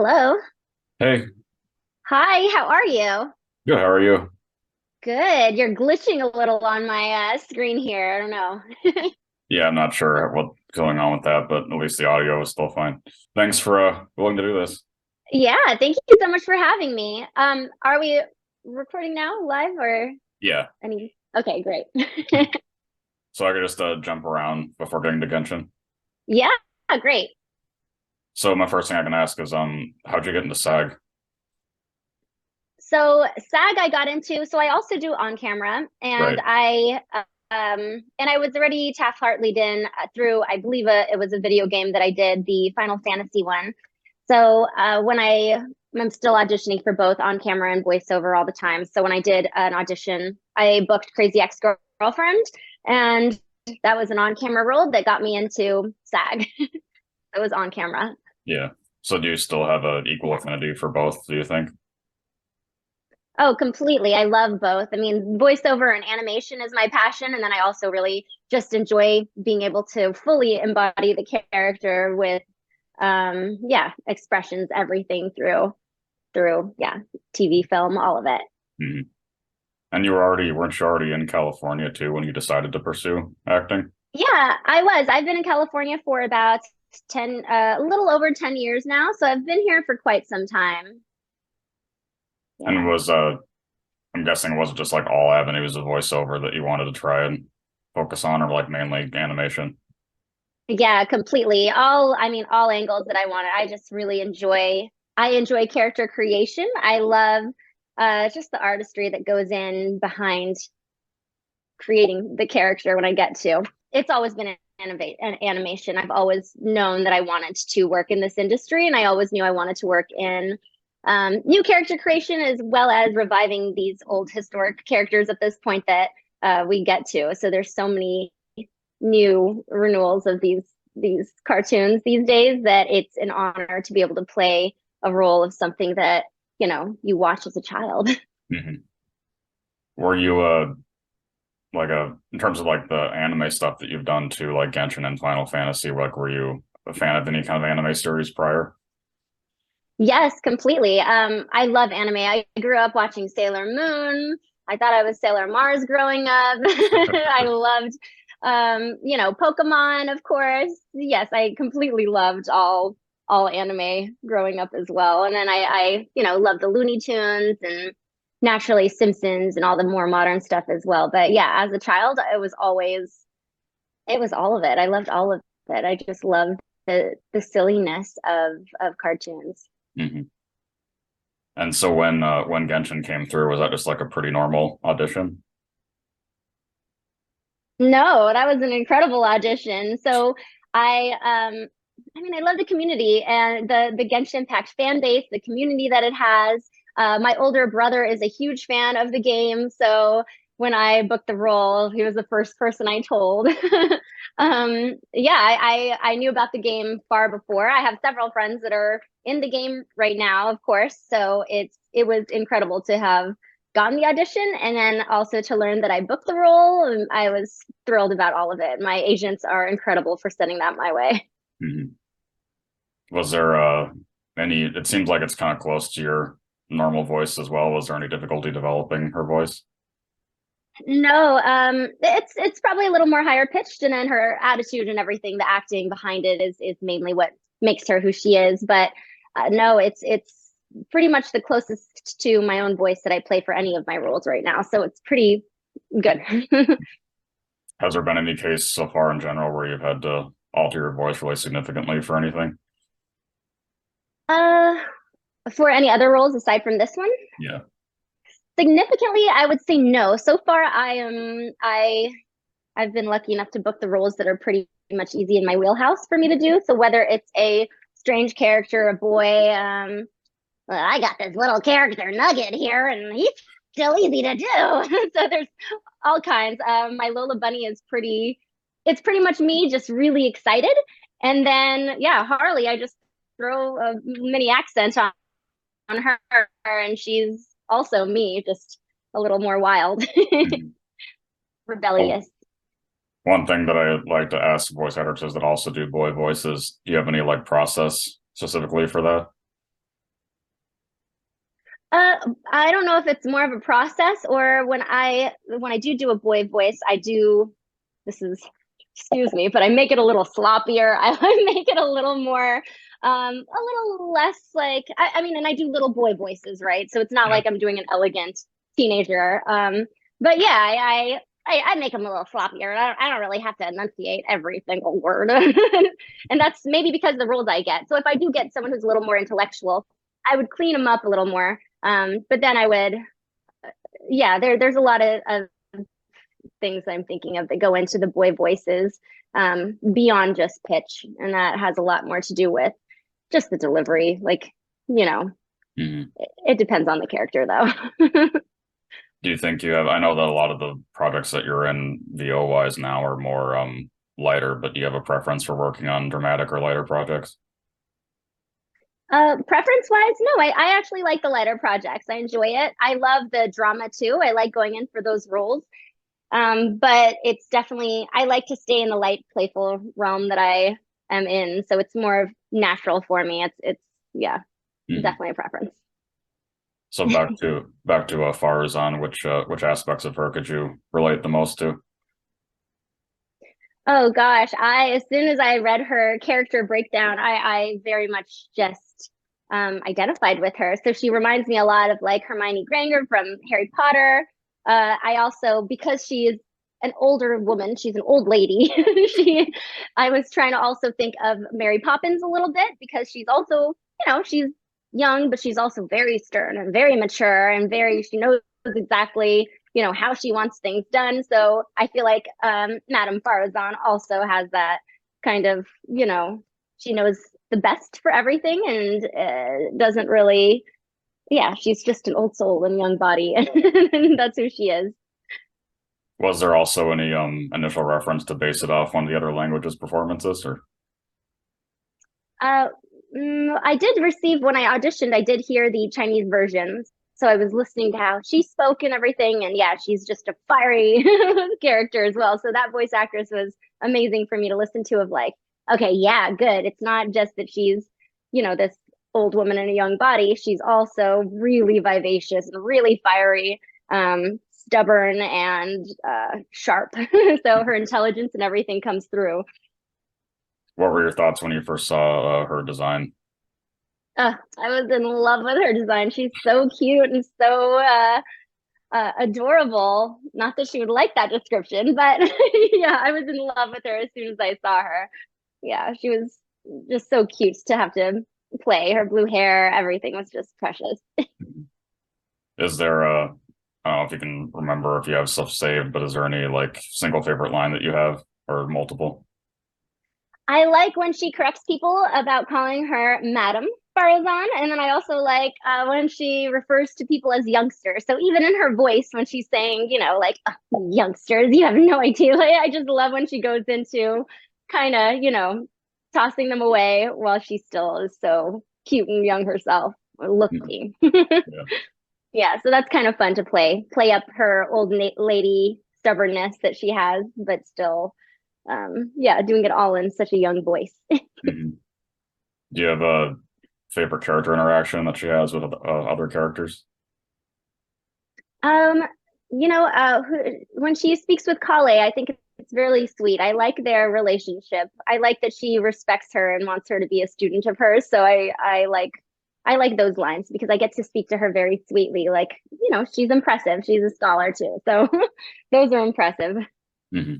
Hello. Hey, Hi, how are you? good. How are you? Good. You're glitching a little on my screen here. I don't know. Yeah, I'm not sure what's going on with that, but at least the audio is still fine. Thanks for willing to do this. Yeah, thank you so much for having me. Are we recording now live or Yeah, any? Okay, great. so I could just jump around before getting to Genshin. Yeah, great. So my first thing I can ask is how'd you get into SAG? So SAG I got into, so I also do on camera Right. and I was already Taft-Hartley'd in through I believe it was a video game that I did, the Final Fantasy one. So I'm still auditioning for both on camera and voiceover all the time. So when I did an audition, I booked Crazy Ex-Girlfriend, and that was an on camera role that got me into SAG. It was on camera. Yeah. So do you still have an equal affinity for both, do you think? Oh, completely. I love both. I mean, voiceover and animation is my passion, and then I also really just enjoy being able to fully embody the character with yeah, expressions, everything through yeah, TV, film, all of it. Hmm. And weren't you already in California too when you decided to pursue acting? Yeah, I was. I've been in California for about 10 a little over 10 years now, so I've been here for quite some time. And Yeah. I'm guessing it wasn't just like all avenues of voiceover that you wanted to try and focus on, or like mainly animation? Yeah, completely. I mean, all angles that I wanted. I enjoy character creation. I love just the artistry that goes in behind creating the character when I get to. It's always been an animation. I've always known that I wanted to work in this industry, and I always knew I wanted to work in new character creation as well as reviving these old historic characters at this point that we get to. So there's so many new renewals of these cartoons these days that it's an honor to be able to play a role of something that you watch as a child. Hmm. Were you like in terms of like the anime stuff that you've done to like Genshin and Final Fantasy, like were you a fan of any kind of anime series prior? Yes, completely. I love anime. I grew up watching Sailor Moon. I thought I was Sailor Mars growing up. I loved, Pokemon, of course. Yes, I completely loved all anime growing up as well. And then loved the Looney Tunes and naturally Simpsons and all the more modern stuff as well. But yeah, as a child, it was all of it. I loved all of it. I just loved the silliness of cartoons. Hmm. And so when Genshin came through, was that just like a pretty normal audition? No, that was an incredible audition. So I I mean I love the community and the Genshin Impact fan base, the community that it has. My older brother is a huge fan of the game, so when I booked the role, he was the first person I told. Yeah, I knew about the game far before. I have several friends that are in the game right now, of course, so it was incredible to have gotten the audition and then also to learn that I booked the role. And I was thrilled about all of it. My agents are incredible for sending that my way. Hmm. Was there any? It seems like it's kind of close to your normal voice as well. Was there any difficulty developing her voice? No, it's probably a little more higher pitched, and then her attitude and everything, the acting behind it is mainly what makes her who she is. But no, it's pretty much the closest to my own voice that I play for any of my roles right now. So it's pretty good. Has there been any case so far in general where you've had to alter your voice really significantly for anything? uh, for any other roles aside from this one? Yeah. Significantly, I would say no. So far, I've been lucky enough to book the roles that are pretty much easy in my wheelhouse for me to do. So whether it's a strange character, a boy, well, I got this little character Nugget here, and he's still easy to do. So there's all kinds. My Lola Bunny is it's pretty much me, just really excited. And then yeah, Harley, I just throw a mini accent on her, and she's also me, just a little more wild, Mhm. Well, rebellious. one thing that I like to ask voice actors that also do boy voices, do you have any like process specifically for that? I don't know if it's more of a process or when I do a boy voice, I do this is excuse me, but I make it a little sloppier. I make it a little more a little less like I mean, and I do little boy voices, right? So it's not Yeah. like I'm doing an elegant teenager. But yeah, I make them a little sloppier. I don't really have to enunciate every single word. And that's maybe because of the roles I get. So if I do get someone who's a little more intellectual, I would clean them up a little more. But then I would, yeah, there's a lot of things I'm thinking of that go into the boy voices beyond just pitch. And that has a lot more to do with just the delivery. Like, you know, Mhm. it depends on the character though. Do you think you have, I know that a lot of the projects that you're in VO wise now are more lighter, but do you have a preference for working on dramatic or lighter projects? Preference wise, no, I actually like the lighter projects. I enjoy it. I love the drama too. I like going in for those roles. But it's definitely, I like to stay in the light, playful realm that I am in. So it's more of natural for me. Yeah, Mhm. definitely a preference. So back to Faruzan, which aspects of her could you relate the most to? Oh gosh, as soon as I read her character breakdown, I very much just identified with her. So she reminds me a lot of like Hermione Granger from Harry Potter. I also, because she is an older woman, she's an old lady. she, I was trying to also think of Mary Poppins a little bit because she's also, she's young, but she's also very stern and very mature and she knows exactly how she wants things done. So I feel like Madame Faruzan also has that kind of, she knows the best for everything and doesn't really, yeah, she's just an old soul and young body. And that's who she is. Was there also any initial reference to base it off one of the other languages performances or Uh, I did receive when I auditioned, I did hear the Chinese versions. So I was listening to how she spoke and everything. And yeah, she's just a fiery character as well. So that voice actress was amazing for me to listen to of like, okay, yeah, good. It's not just that she's, this old woman in a young body. She's also really vivacious and really fiery, stubborn and sharp. So her intelligence and everything comes through. what were your thoughts when you first saw her design? I was in love with her design. She's so cute and so adorable. Not that she would like that description, but yeah, I was in love with her as soon as I saw her. Yeah, she was just so cute to have to play. Her blue hair, everything was just precious. Is there I don't know if you can remember if you have stuff saved, but is there any like single favorite line that you have or multiple? I like when she corrects people about calling her Madam Farazan. And then I also like when she refers to people as youngsters. So even in her voice, when she's saying, like youngsters, you have no idea. Like, I just love when she goes into kind of, tossing them away while she still is so cute and young herself, or Mhm. looking. Yeah. Yeah, so that's kind of fun to play up her old lady stubbornness that she has, but still, yeah, doing it all in such a young voice. Mhm. Do you have a favorite character interaction that she has with other characters? Um, when she speaks with Kale, I think it's really sweet. I like their relationship. I like that she respects her and wants her to be a student of hers. So I like those lines because I get to speak to her very sweetly. Like, she's impressive. She's a scholar too. So those are impressive. Hmm.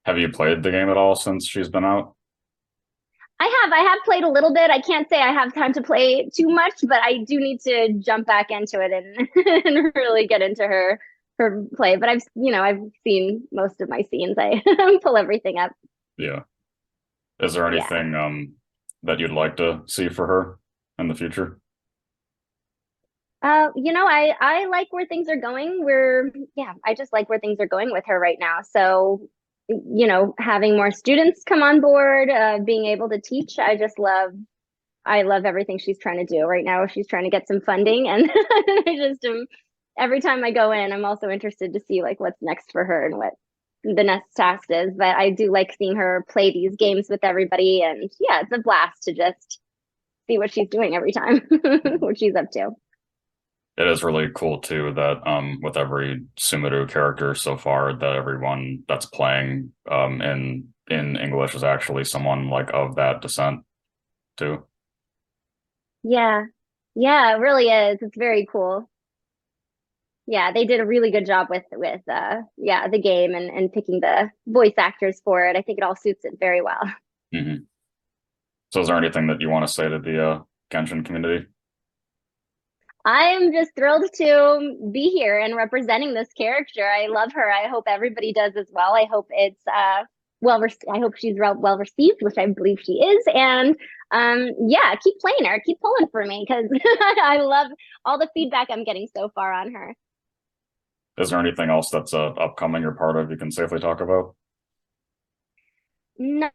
Have you played the game at all since she's been out? I have played a little bit. I can't say I have time to play too much, but I do need to jump back into it and, and really get into her play. But I've seen most of my scenes. I pull everything up. Yeah. Is there Yeah. anything that you'd like to see for her in the future? I like where things are going. Yeah, I just like where things are going with her right now. So, having more students come on board, being able to teach, I love everything she's trying to do right now. She's trying to get some funding, and I just am. Every time I go in, I'm also interested to see like what's next for her and what the next task is. But I do like seeing her play these games with everybody, and yeah, it's a blast to just see what she's doing every time, what she's up to. It is really cool too that with every Sumeru character so far that everyone that's playing in English is actually someone like of that descent too. Yeah. Yeah, it really is. It's very cool. Yeah, they did a really good job with yeah, the game and picking the voice actors for it. I think it all suits it very well. Hmm. So is there anything that you want to say to the Genshin community? I'm just thrilled to be here and representing this character. I love her. I hope everybody does as well. I hope it's I hope she's well received, which I believe she is. And yeah, keep playing her. Keep pulling for me because I love all the feedback I'm getting so far on her. Is there anything else that's upcoming or part of you can safely talk about? No,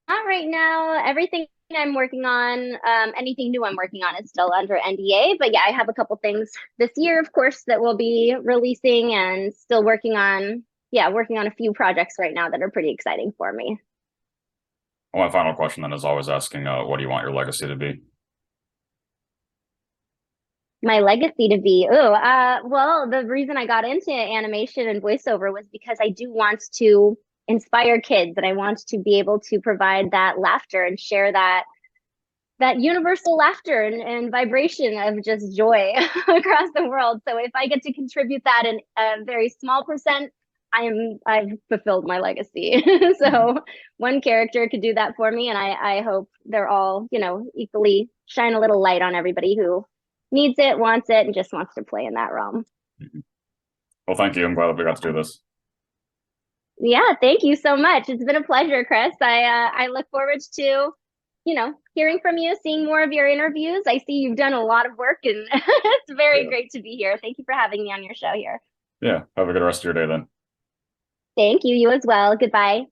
not right now. Everything I'm working on, anything new I'm working on is still under NDA. But yeah, I have a couple things this year, of course, that we'll be releasing and still working on. Yeah, working on a few projects right now that are pretty exciting for me. One final question then is always asking, what do you want your legacy to be? My legacy to be, oh, well, the reason I got into animation and voiceover was because I do want to inspire kids and I want to be able to provide that laughter and share that universal laughter and vibration of just joy across the world. So if I get to contribute that in a very small percent, I've fulfilled my legacy. Mhm. So one character could do that for me, and I hope they're all, equally shine a little light on everybody who needs it, wants it, and just wants to play in that realm. Mhm. Well, thank you. I'm glad that we got to do this. Yeah, thank you so much. It's been a pleasure, Chris. I look forward to hearing from you, seeing more of your interviews. I see you've done a lot of work and it's very Yeah. great to be here. Thank you for having me on your show here. Yeah. Have a good rest of your day then. Thank you. You as well. Goodbye.